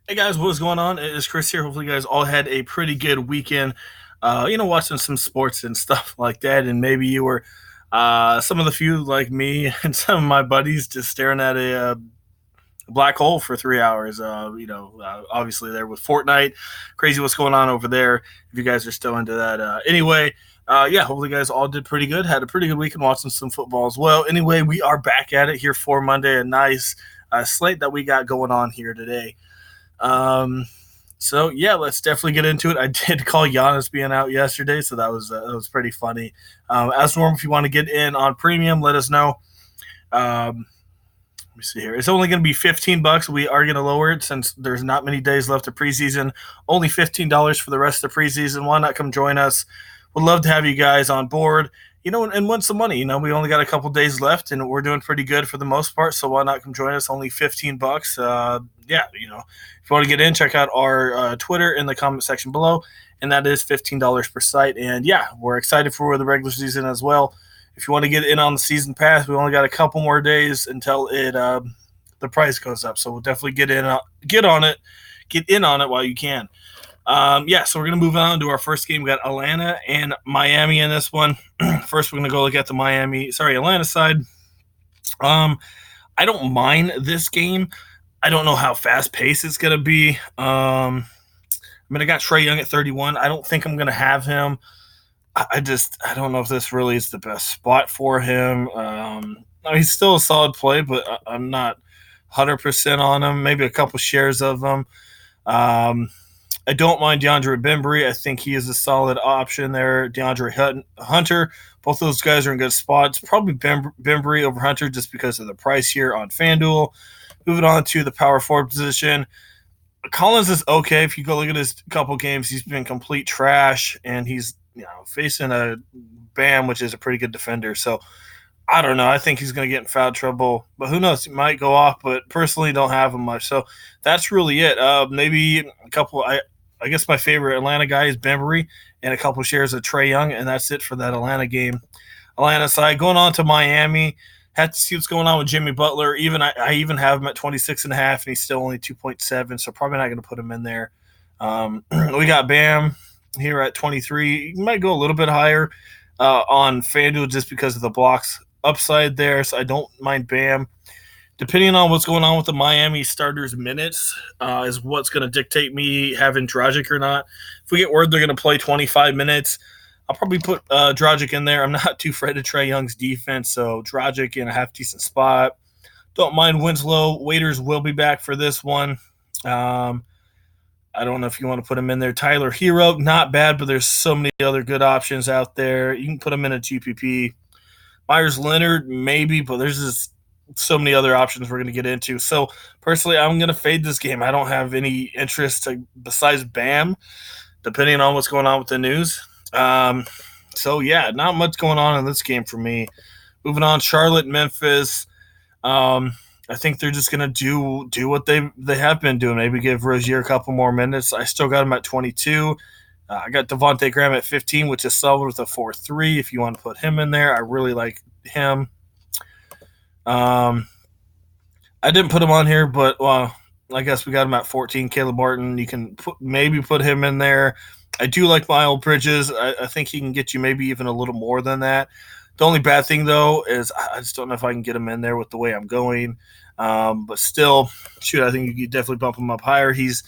Hey guys, what is going on? It is Chris here. Hopefully, you guys all had a pretty good weekend. Watching some sports and stuff like that. And maybe you were some of the few like me and some of my buddies just staring at a black hole for 3 hours. Obviously there with Fortnite, crazy what's going on over there. If you guys are still into that, hopefully you guys all did pretty good. Had a pretty good weekend watching some football as well. Anyway, we are back at it here for Monday. A nice slate that we got going on here today. Let's definitely get into it. I did call Giannis being out yesterday, so that was pretty funny. As normal, if you want to get in on premium, let us know. Let me see here. It's only going to be $15. We are going to lower it since there's not many days left of preseason. Only $15 for the rest of the preseason. Why not come join us? Would love to have you guys on board. And win some money. We only got a couple days left, and we're doing pretty good for the most part. So why not come join us? Only $15. If you want to get in, check out our Twitter in the comment section below, and that is $15 per site. And yeah, we're excited for the regular season as well. If you want to get in on the season pass, we only got a couple more days until the price goes up. So we'll definitely get in on it while you can. So we're going to move on to our first game. We got Atlanta and Miami in this one. First, we're going to go look at the Atlanta side. I don't mind this game. I don't know how fast-paced it's going to be. I got Trae Young at 31. I don't think I'm going to have him. I don't know if this really is the best spot for him. He's still a solid play, but I'm not 100% on him. Maybe a couple shares of him. I don't mind DeAndre Bembry. I think he is a solid option there. DeAndre Hunter, both those guys are in good spots. Probably Bembry over Hunter just because of the price here on Fanduel. Moving on to the power forward position. Collins is okay. If you go look at his couple games, he's been complete trash, and he's facing a Bam, which is a pretty good defender. So I don't know. I think he's going to get in foul trouble, but who knows? He might go off, but personally don't have him much. So that's really it. Maybe a couple. I guess my favorite Atlanta guy is Bembry and a couple shares of Trae Young, and that's it for that Atlanta game. Atlanta side. Going on to Miami. Had to see what's going on with Jimmy Butler. I even have him at 26.5, and he's still only 2.7, so probably not going to put him in there. We got Bam here at 23. You might go a little bit higher on FanDuel just because of the blocks upside there, so I don't mind Bam. Depending on what's going on with the Miami starters' minutes is what's going to dictate me having Dragic or not. If we get word they're going to play 25 minutes, I'll probably put Dragic in there. I'm not too afraid of Trae Young's defense, so Dragic in a half-decent spot. Don't mind Winslow. Waiters will be back for this one. I don't know if you want to put him in there. Tyler Hero, not bad, but there's so many other good options out there. You can put him in a GPP. Myers Leonard, maybe, but there's just so many other options we're going to get into. So, personally, I'm going to fade this game. I don't have any interest besides Bam, depending on what's going on with the news. Not much going on in this game for me. Moving on, Charlotte, Memphis. I think they're just going to do what they have been doing. Maybe give Rozier a couple more minutes. I still got him at 22. I got Devontae Graham at 15, which is solid with a 4-3 if you want to put him in there. I really like him. I didn't put him on here, but I guess we got him at 14. Caleb Martin, you can maybe put him in there. I do like Miles Bridges. I think he can get you maybe even a little more than that. The only bad thing, though, is I just don't know if I can get him in there with the way I'm going. But still, I think you could definitely bump him up higher. He's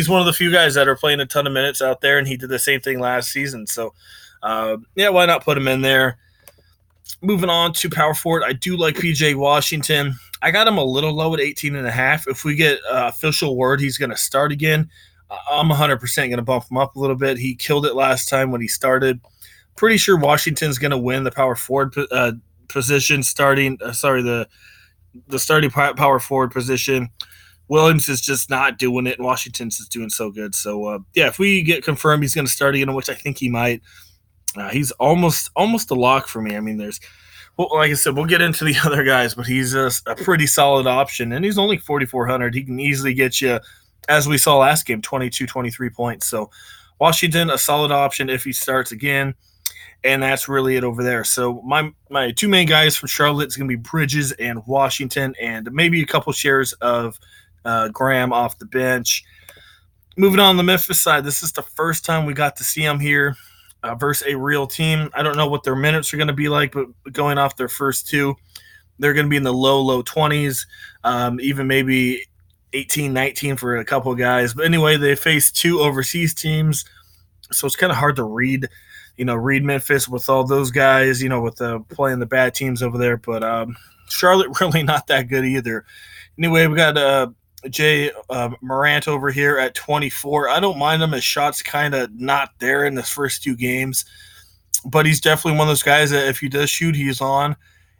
one of the few guys that are playing a ton of minutes out there, and he did the same thing last season. So, why not put him in there? Moving on to power forward, I do like PJ Washington. I got him a little low at 18.5. If we get official word he's going to start again, I'm 100% going to bump him up a little bit. He killed it last time when he started. Pretty sure Washington's going to win the power forward position starting. The starting power forward position. Williams is just not doing it, and Washington's just doing so good. So, if we get confirmed he's going to start again, which I think he might, he's almost a lock for me. I mean, like I said, we'll get into the other guys, but he's a pretty solid option, and he's only 4,400. He can easily get you, as we saw last game, 22, 23 points. So Washington, a solid option if he starts again, and that's really it over there. So my two main guys from Charlotte is going to be Bridges and Washington, and maybe a couple shares of Graham off the bench. Moving on the Memphis side, this is the first time we got to see them here versus a real team. I don't know what their minutes are going to be like, but going off their first two, they're going to be in the low 20s, even maybe 18, 19 for a couple of guys. But anyway, they face two overseas teams, so it's kind of hard to read Memphis with all those guys, with playing the bad teams over there. But Charlotte really not that good either. Anyway, we got Jay Morant over here at 24. I don't mind him. His shot's kind of not there in his first two games, but he's definitely one of those guys that if he does shoot, he's on,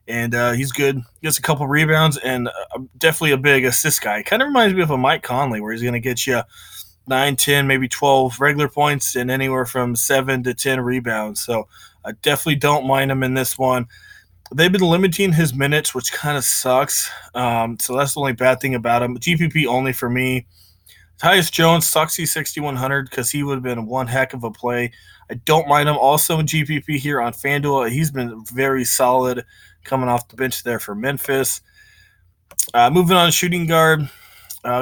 and he's good. He gets a couple rebounds and definitely a big assist guy. Kind of reminds me of a Mike Conley, where he's going to get you 9, 10, maybe 12 regular points and anywhere from 7 to 10 rebounds. So I definitely don't mind him in this one. They've been limiting his minutes, which kind of sucks. So that's the only bad thing about him. GPP only for me. Tyus Jones sucks. He's 6,100 because he would have been one heck of a play. I don't mind him. Also in GPP here on Fanduel, he's been very solid coming off the bench there for Memphis. Moving on to shooting guard.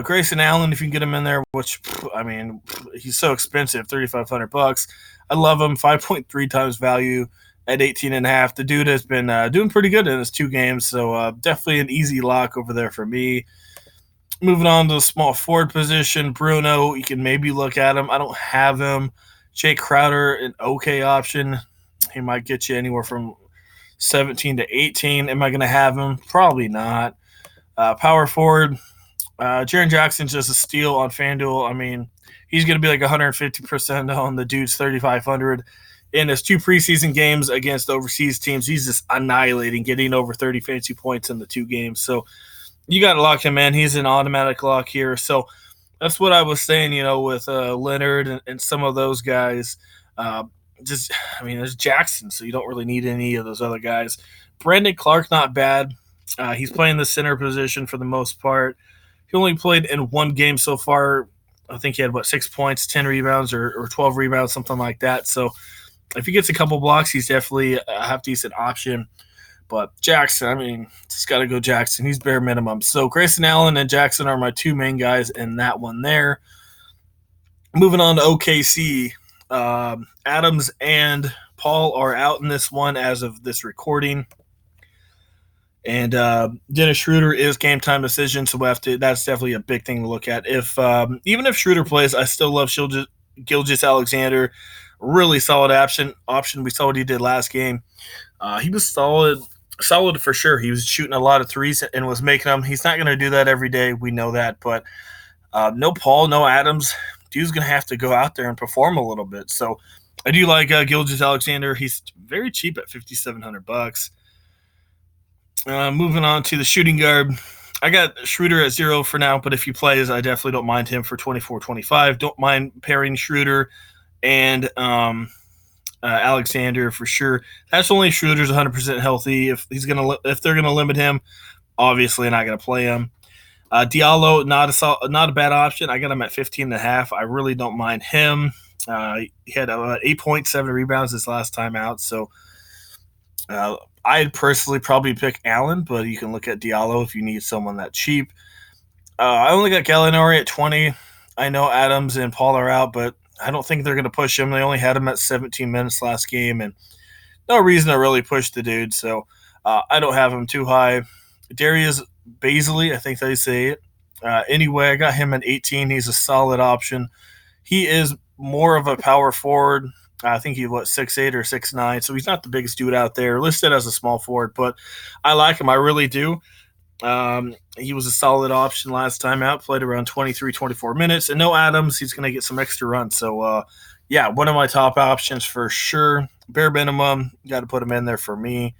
Grayson Allen, if you can get him in there, which, I mean, he's so expensive, $3,500. I love him, 5.3 times value at 18.5. The dude has been doing pretty good in his two games, so definitely an easy lock over there for me. Moving on to the small forward position, Bruno, you can maybe look at him. I don't have him. Jay Crowder, an okay option. He might get you anywhere from 17 to 18. Am I going to have him? Probably not. Power forward, Jaren Jackson's just a steal on FanDuel. I mean, he's going to be like 150% on the dude's 3,500. In his two preseason games against overseas teams, he's just annihilating, getting over 30 fantasy points in the two games. So you got to lock him in. He's an automatic lock here. So that's what I was saying, with Leonard and some of those guys. There's Jackson, so you don't really need any of those other guys. Brandon Clark, not bad. He's playing the center position for the most part. He only played in one game so far. I think he had, 6 points, 10 rebounds, or 12 rebounds, something like that. So if he gets a couple blocks, he's definitely a half-decent option. But Jackson, just got to go Jackson. He's bare minimum. So Grayson Allen and Jackson are my two main guys in that one there. Moving on to OKC. Adams and Paul are out in this one as of this recording. And Dennis Schroeder is game time decision, so that's definitely a big thing to look at. Even if Schroeder plays, I still love Gilgeous-Alexander. Really solid option. We saw what he did last game. He was solid for sure. He was shooting a lot of threes and was making them. He's not going to do that every day. We know that, but no Paul, no Adams. Dude's going to have to go out there and perform a little bit. So I do like Gilgeous-Alexander. He's very cheap at $5,700. Moving on to the shooting guard. I got Schroeder at 0 for now, but if he plays, I definitely don't mind him for 24-25. Don't mind pairing Schroeder and Alexander for sure. That's only Schroeder's 100% healthy. If they're gonna limit him, obviously not gonna play him. Diallo, not a bad option. I got him at 15.5. I really don't mind him. He had 8.7 rebounds this last time out, so I'd personally probably pick Allen, but you can look at Diallo if you need someone that cheap. I only got Gallinari at 20. I know Adams and Paul are out, but I don't think they're going to push him. They only had him at 17 minutes last game, and no reason to really push the dude, so I don't have him too high. Darius Bazley, I think they say it. Anyway, I got him at 18. He's a solid option. He is more of a power forward. I think he's 6'8" or 6'9", so he's not the biggest dude out there, listed as a small forward, but I like him. I really do. He was a solid option last time out, played around 23, 24 minutes, and no Adams. He's going to get some extra runs. So, one of my top options for sure. Bare minimum, got to put him in there for me.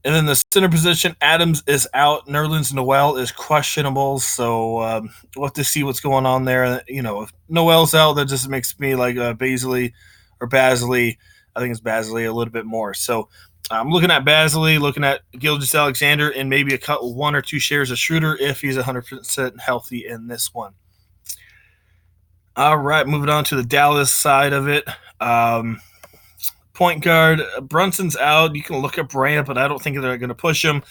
And then the center position, Adams is out. Nerlens Noel is questionable, so we'll have to see what's going on there. If Noel's out, that just makes me like Bazley or Bazley. I think it's Bazley a little bit more. So I'm looking at Bazley, looking at Gilgeous-Alexander, and maybe one or two shares of Schroeder if he's 100% healthy in this one. All right, moving on to the Dallas side of it. Point guard, Brunson's out. You can look at Bryant, but I don't think they're going to push him.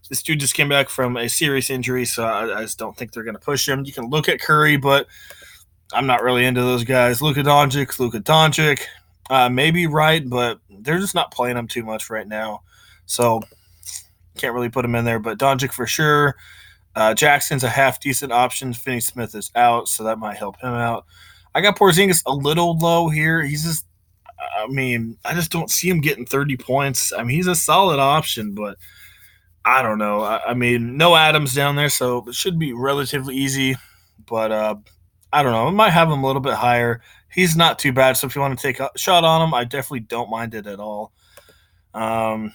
This dude just came back from a serious injury, so I just don't think they're going to push him. You can look at Curry, but I'm not really into those guys. Luka Doncic, maybe right, but they're just not playing him too much right now. So can't really put him in there, but Doncic for sure. Jackson's a half decent option. Finney Smith is out, so that might help him out. I got Porzingis a little low here. I just don't see him getting 30 points. I mean, he's a solid option, but I don't know. No Adams down there, so it should be relatively easy. But I don't know. I might have him a little bit higher. He's not too bad, so if you want to take a shot on him, I definitely don't mind it at all. And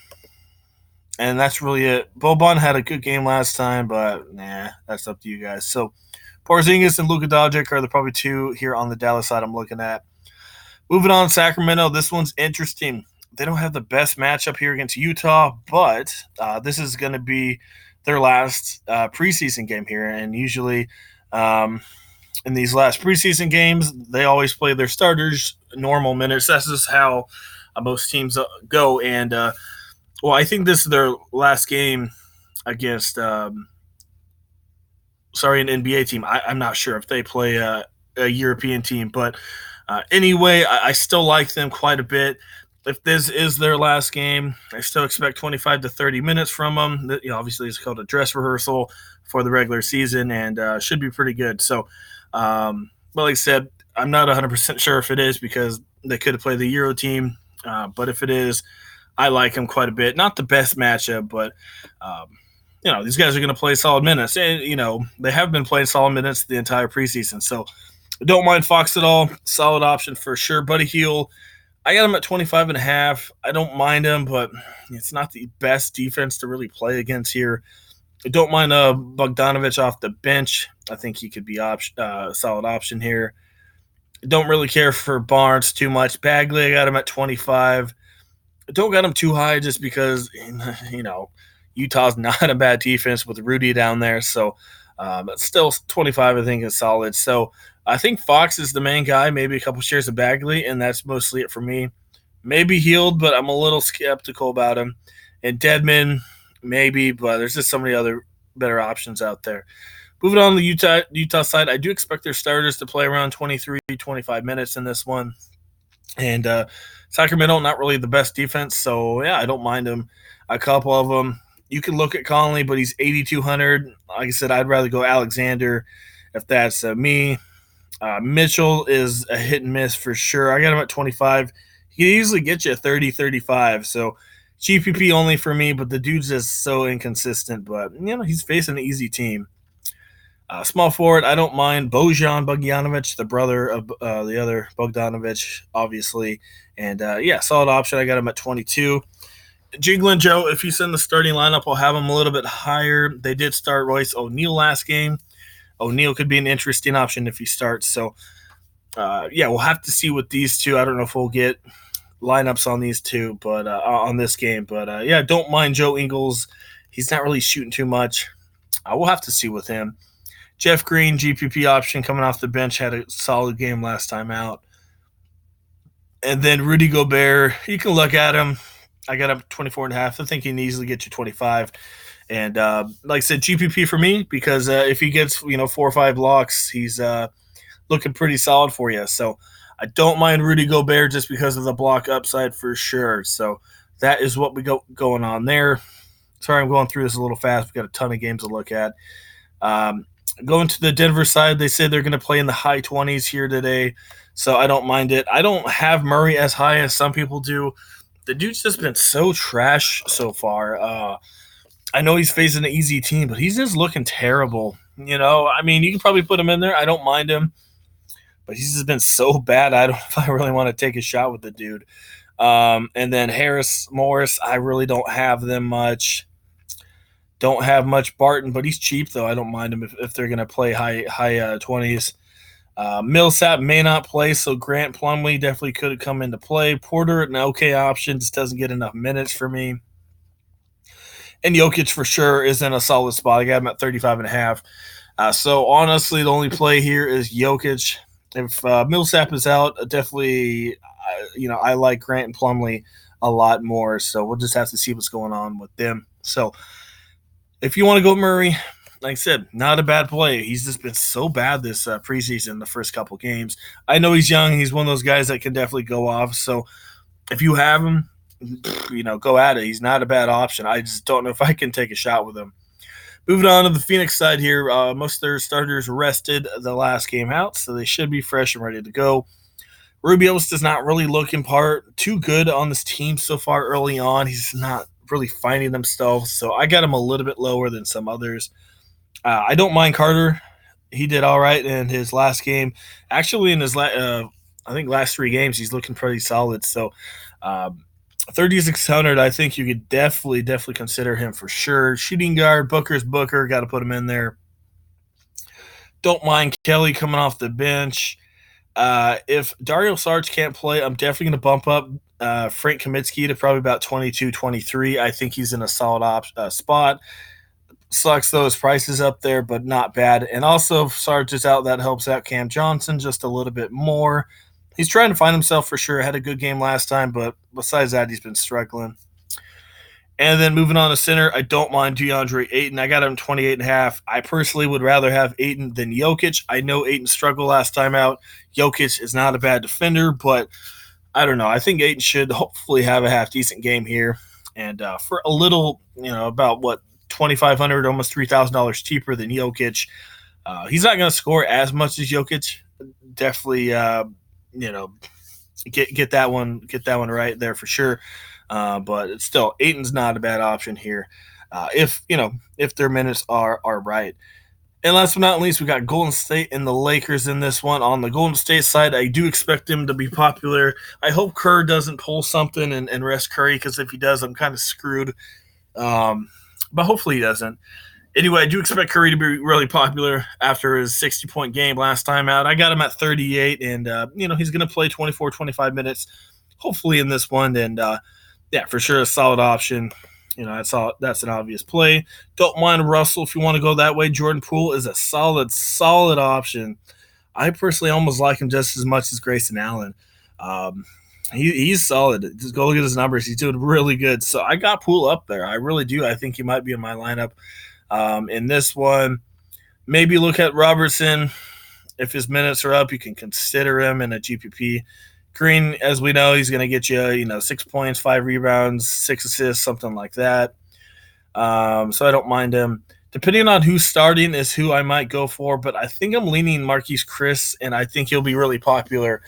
that's really it. Boban had a good game last time, but that's up to you guys. So Porzingis and Luka Doncic are the probably two here on the Dallas side I'm looking at. Moving on, Sacramento. This one's interesting. They don't have the best matchup here against Utah, but this is going to be their last preseason game here. And usually in these last preseason games, they always play their starters normal minutes. That's just how most teams go. And, I think this is their last game against, an NBA team. I'm not sure if they play a European team, but anyway, I still like them quite a bit. If this is their last game, I still expect 25 to 30 minutes from them. Obviously, it's called a dress rehearsal for the regular season and should be pretty good. So, like I said, I'm not 100% sure if it is because they could have played the Euro team. But if it is, I like them quite a bit. Not the best matchup, but these guys are going to play solid minutes. And, they have been playing solid minutes the entire preseason. So I don't mind Fox at all. Solid option for sure. Buddy Hield, I got him at 25.5. I don't mind him, but it's not the best defense to really play against here. I don't mind Bogdanovich off the bench. I think he could be a solid option here. I don't really care for Barnes too much. Bagley, I got him at 25. I don't got him too high just because, Utah's not a bad defense with Rudy down there. So, but still 25 I think is solid. So I think Fox is the main guy, maybe a couple shares of Bagley, and that's mostly it for me. Maybe Hield, but I'm a little skeptical about him. And Dedmon, maybe, but there's just so many other better options out there. Moving on to the Utah side, I do expect their starters to play around 23, 25 minutes in this one. And Sacramento, not really the best defense, so I don't mind them. A couple of them. You can look at Conley, but he's 8,200. Like I said, I'd rather go Alexander if that's me. Mitchell is a hit and miss for sure. I got him at 25. He can easily get you 30, 35. So GPP only for me, but the dude's just so inconsistent. But, he's facing an easy team. Small forward, I don't mind Bojan Bogdanovic, the brother of the other Bogdanovic, obviously. And, solid option. I got him at 22. Jiglin Joe, if he's in the starting lineup, I'll have him a little bit higher. They did start Royce O'Neal last game. O'Neal could be an interesting option if he starts. So, we'll have to see with these two. I don't know if we'll get lineups on these two, but on this game. But, don't mind Joe Ingles. He's not really shooting too much. We'll have to see with him. Jeff Green, GPP option coming off the bench, had a solid game last time out. And then Rudy Gobert, you can look at him. I got him 24.5. I think he can easily get you 25. And like I said, GPP for me because if he gets 4 or 5 blocks, he's looking pretty solid for you. So I don't mind Rudy Gobert just because of the block upside for sure. So that is what we going on there. Sorry, I'm going through this a little fast. We've got a ton of games to look at. Going to the Denver side, they say they're going to play in the high 20s here today, so I don't mind it. I don't have Murray as high as some people do. The dude's just been so trash so far. I know he's facing an easy team, but he's just looking terrible. You can probably put him in there. I don't mind him, but he's just been so bad. I don't know if I really want to take a shot with the dude. And then Harris, Morris, I really don't have them much. Don't have much Barton, but he's cheap, though. I don't mind him if they're going to play high 20s. Millsap may not play, so Grant Plumlee definitely could have come into play. Porter, an okay option, just doesn't get enough minutes for me. And Jokic for sure is in a solid spot. I got him at 35.5. So honestly, the only play here is Jokic. If Millsap is out, definitely, I like Grant and Plumlee a lot more. So we'll just have to see what's going on with them. So If you want to go Murray, like I said, not a bad play. He's just been so bad this preseason, the first couple games. I know he's young. He's one of those guys that can definitely go off. So if you have him, go at it. He's not a bad option. I just don't know if I can take a shot with him. Moving on to the Phoenix side here, most of their starters rested the last game out, so they should be fresh and ready to go. Rubio's does not really look in part too good on this team so far early on. He's not really finding himself, so I got him a little bit lower than some others. I don't mind Carter. He did all right in his last game. Actually, in his I think last 3 games, he's looking pretty solid. So, 3,600, I think you could definitely consider him for sure. Shooting guard, Booker's Booker, got to put him in there. Don't mind Kelly coming off the bench. If Dario Saric can't play, I'm definitely going to bump up Frank Kaminsky to probably about 22, 23. I think he's in a solid spot. Sucks those prices up there, but not bad. And also, if Sarge is out, that helps out Cam Johnson just a little bit more. He's trying to find himself for sure. Had a good game last time, but besides that, he's been struggling. And then moving on to center, I don't mind DeAndre Ayton. I got him 28.5. I personally would rather have Ayton than Jokic. I know Ayton struggled last time out. Jokic is not a bad defender, but I don't know. I think Ayton should hopefully have a half-decent game here. And for a little, about what, $2,500, almost $3,000 cheaper than Jokic. He's not going to score as much as Jokic. Definitely, get that one right there for sure. But it's still, Ayton's not a bad option here. If their minutes are right. And last but not least, we got Golden State and the Lakers in this one. On the Golden State side, I do expect him to be popular. I hope Kerr doesn't pull something and rest Curry, because if he does, I'm kind of screwed. But hopefully he doesn't. Anyway, I do expect Curry to be really popular after his 60-point game last time out. I got him at 38, and, he's going to play 24, 25 minutes, hopefully in this one. And, for sure, a solid option. That's an obvious play. Don't mind Russell if you want to go that way. Jordan Poole is a solid option. I personally almost like him just as much as Grayson Allen. He's solid. Just go look at his numbers. He's doing really good. So I got Poole up there. I really do. I think he might be in my lineup in this one. Maybe look at Robertson. If his minutes are up, you can consider him in a GPP. Green, as we know, he's going to get you, 6 points, 5 rebounds, 6 assists, something like that. So I don't mind him. Depending on who's starting is who I might go for, but I think I'm leaning Marquise Chris, and I think he'll be really popular.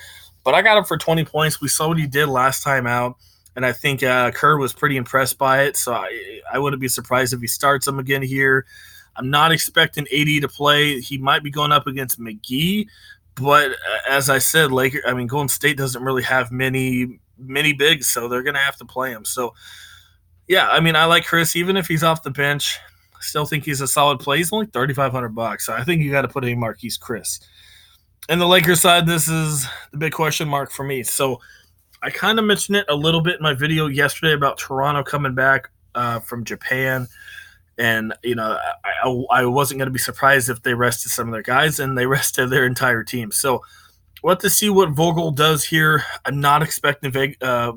But I got him for 20 points. We saw what he did last time out, and I think Kerr was pretty impressed by it, so I wouldn't be surprised if he starts him again here. I'm not expecting AD to play. He might be going up against McGee, but as I said, Golden State doesn't really have many bigs, so they're going to have to play him. So, yeah, I like Chris, even if he's off the bench. I still think he's a solid play. He's only $3,500, so I think you got to put in Marquise Chris. And the Lakers side, this is the big question mark for me. So I kind of mentioned it a little bit in my video yesterday about Toronto coming back from Japan. And, I wasn't going to be surprised if they rested some of their guys, and they rested their entire team. So we'll have to see what Vogel does here. I'm not expecting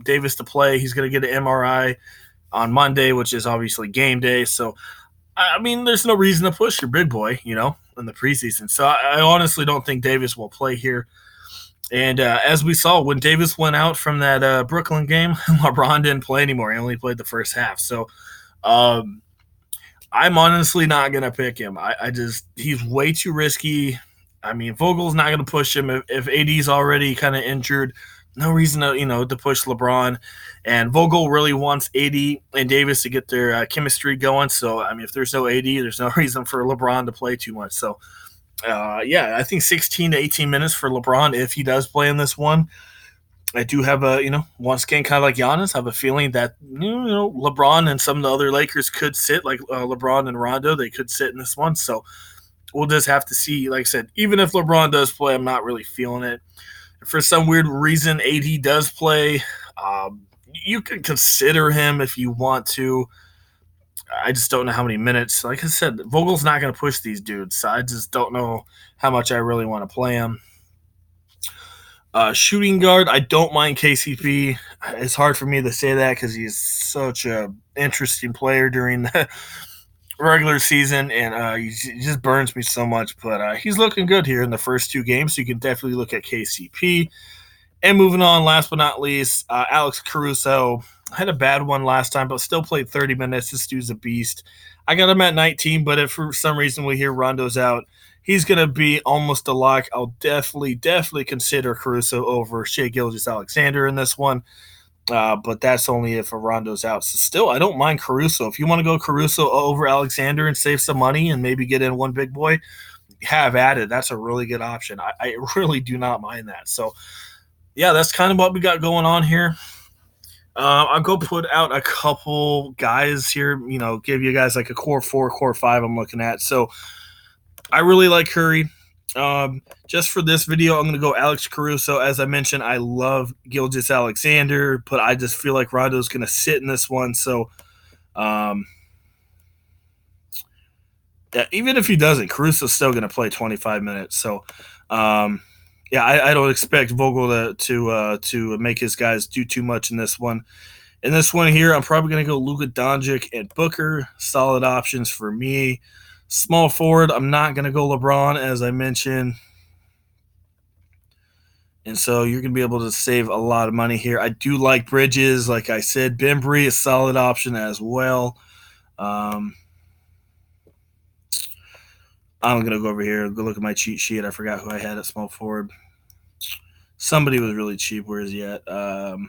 Davis to play. He's going to get an MRI on Monday, which is obviously game day. So, there's no reason to push your big boy, in the preseason. So I honestly don't think Davis will play here. And as we saw, when Davis went out from that Brooklyn game, LeBron didn't play anymore. He only played the first half. So I'm honestly not going to pick him. He's way too risky. Vogel's not going to push him. If AD's already kind of injured, no reason to push LeBron. And Vogel really wants AD and Davis to get their chemistry going. So, if there's no AD, there's no reason for LeBron to play too much. So, I think 16 to 18 minutes for LeBron if he does play in this one. I do have once again, kind of like Giannis, have a feeling that, LeBron and some of the other Lakers could sit, like LeBron and Rondo, they could sit in this one. So we'll just have to see. Like I said, even if LeBron does play, I'm not really feeling it. If for some weird reason AD does play, you can consider him if you want to. I just don't know how many minutes. Like I said, Vogel's not going to push these dudes, so I just don't know how much I really want to play him. Shooting guard, I don't mind KCP. It's hard for me to say that because he's such an interesting player during regular season, and he just burns me so much. But he's looking good here in the first 2 games, so you can definitely look at KCP. And moving on, last but not least, Alex Caruso. I had a bad one last time, but still played 30 minutes. This dude's a beast. I got him at 19, but if for some reason we hear Rondo's out, he's going to be almost a lock. I'll definitely consider Caruso over Shai Gilgeous-Alexander in this one. But that's only if Rondo's out. So still, I don't mind Caruso. If you want to go Caruso over Alexander and save some money and maybe get in one big boy, have at it. That's a really good option. I really do not mind that. So, yeah, that's kind of what we got going on here. I'll go put out a couple guys here, give you guys like a core 4, core 5 I'm looking at. So I really like Curry. Just for this video, I'm going to go Alex Caruso. As I mentioned, I love Gilgeous-Alexander, but I just feel like Rondo's going to sit in this one. So, yeah, even if he doesn't, Caruso's still going to play 25 minutes. So, yeah, I don't expect Vogel to make his guys do too much in this one. In this one here, I'm probably going to go Luka Doncic and Booker. Solid options for me. Small forward, I'm not going to go LeBron, as I mentioned. And so you're going to be able to save a lot of money here. I do like Bridges. Like I said, Bembry, a solid option as well. I'm going to go over here and go look at my cheat sheet. I forgot who I had at small forward. Somebody was really cheap. Where is he at? All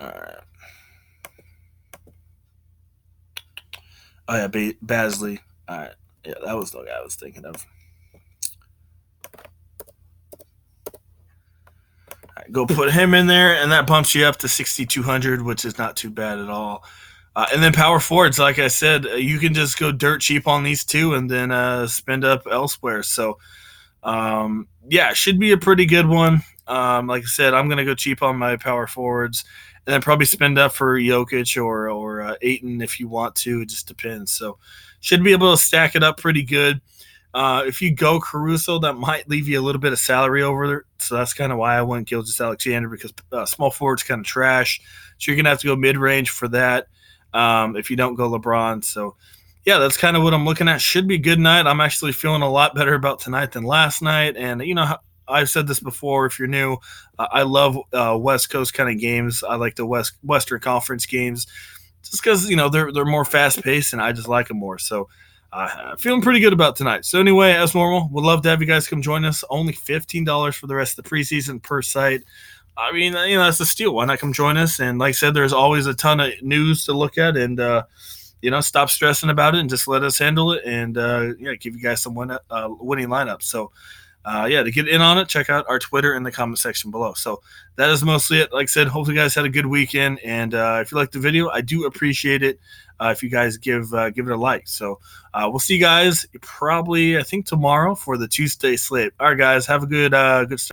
right. Oh, yeah, Basley. All right. Yeah, that was the guy I was thinking of. All right, go put him in there, and that bumps you up to 6,200, which is not too bad at all. And then power forwards, like I said, you can just go dirt cheap on these two and then spend up elsewhere. So, yeah, should be a pretty good one. Like I said, I'm going to go cheap on my power forwards and then probably spend up for Jokic or Ayton if you want to. It just depends. So, should be able to stack it up pretty good. If you go Caruso, that might leave you a little bit of salary over there. So that's kind of why I went Gilgeous-Alexander, because small forward's kind of trash. So you're going to have to go mid-range for that if you don't go LeBron. So, yeah, that's kind of what I'm looking at. Should be a good night. I'm actually feeling a lot better about tonight than last night. And, I've said this before. If you're new, I love West Coast kind of games. I like the Western Conference games just because, they're more fast-paced, and I just like them more. So, feeling pretty good about tonight. So anyway, as normal, would love to have you guys come join us. Only $15 for the rest of the preseason per site. I mean, that's a steal. Why not come join us? And like I said, there's always a ton of news to look at, and stop stressing about it and just let us handle it, and give you guys some winning lineups. So, to get in on it, check out our Twitter in the comment section below. So that is mostly it. Like I said, hopefully you guys had a good weekend, and if you liked the video, I do appreciate it if you guys give it a like. So we'll see you guys probably, I think, tomorrow for the Tuesday slate. All right, guys, have a good stuff.